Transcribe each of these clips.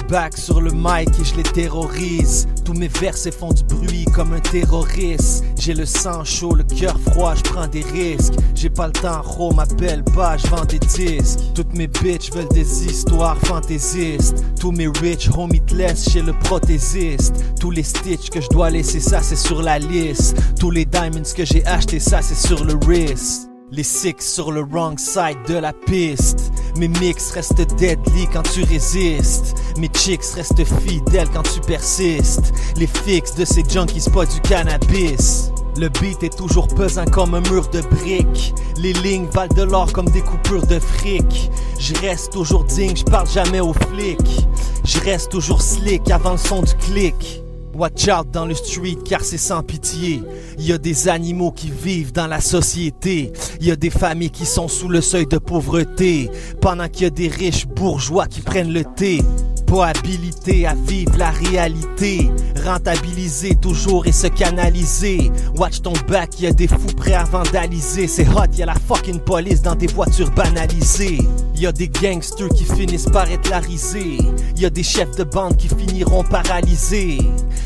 back sur le mic et je les terrorise. Tous mes versets font du bruit comme un terroriste. J'ai le sang chaud, le cœur froid, je prends des risques. J'ai pas le temps, gros, m'appelle pas, je vends des disques. Toutes mes bitches veulent des histoires fantaisistes. Tous mes rich homies te laissent chez le prothésiste. Tous les stitches que je dois laisser, ça c'est sur la liste. Tous les diamonds que j'ai achetés, ça c'est sur le wrist. Les six sur le wrong side de la piste. Mes mix restent deadly quand tu résistes. Mes chicks restent fidèles quand tu persistes. Les fixes de ces junkies, pas du cannabis. Le beat est toujours pesant comme un mur de briques. Les lignes valent de l'or comme des coupures de fric. Je reste toujours digne, je parle jamais aux flics. Je reste toujours slick avant le son du clic. Watch out dans le street car c'est sans pitié. Y a des animaux qui vivent dans la société. Y a des familles qui sont sous le seuil de pauvreté. Pendant qu'il y a des riches bourgeois qui prennent le thé. Pas habilité à vivre la réalité. Rentabiliser toujours et se canaliser. Watch ton back, y a des fous prêts à vandaliser. C'est hot, y a la fucking police dans des voitures banalisées. Y a des gangsters qui finissent par être larisés. Y a des chefs de bande qui finiront paralysés.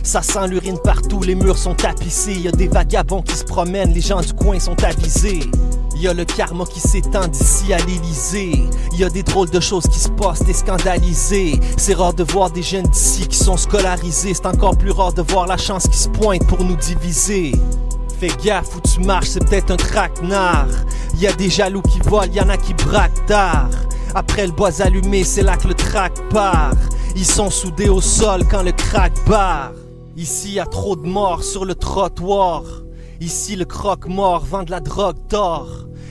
Ça sent l'urine partout, les murs sont tapissés. Y a des vagabonds qui se promènent, les gens du coin sont avisés. Y'a le karma qui s'étend d'ici à l'Élysée. Y'a des drôles de choses qui se passent, t'es scandalisé. C'est rare de voir des jeunes d'ici qui sont scolarisés. C'est encore plus rare de voir la chance qui se pointe pour nous diviser. Fais gaffe où tu marches, c'est peut-être un traquenard. Y'a des jaloux qui volent, y'en a qui braquent tard. Après le bois allumé, c'est là que le track part. Ils sont soudés au sol quand le crack barre. Ici y'a trop de morts sur le trottoir. Ici le croque-mort vend de la drogue d'or.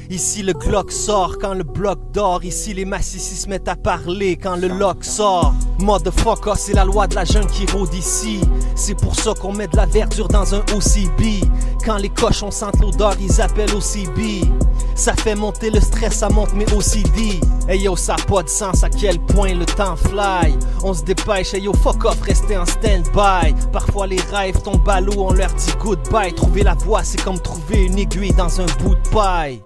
Ici le Glock sort quand le bloc dort. Ici les massifs se mettent à parler quand le lock sort. Motherfucker, c'est la loi de la jungle qui rôde ici. C'est pour ça qu'on met de la verdure dans un OCB. Quand les cochons sentent l'odeur, ils appellent OCB. Ça fait monter le stress, ça monte mes OCD. Hey yo, ça a pas de sens à quel point le temps fly. On se dépêche, hey yo, fuck off, restez en stand-by. Parfois les rêves tombent à l'eau, on leur dit goodbye. Trouver la voie, c'est comme trouver une aiguille dans un bout de paille.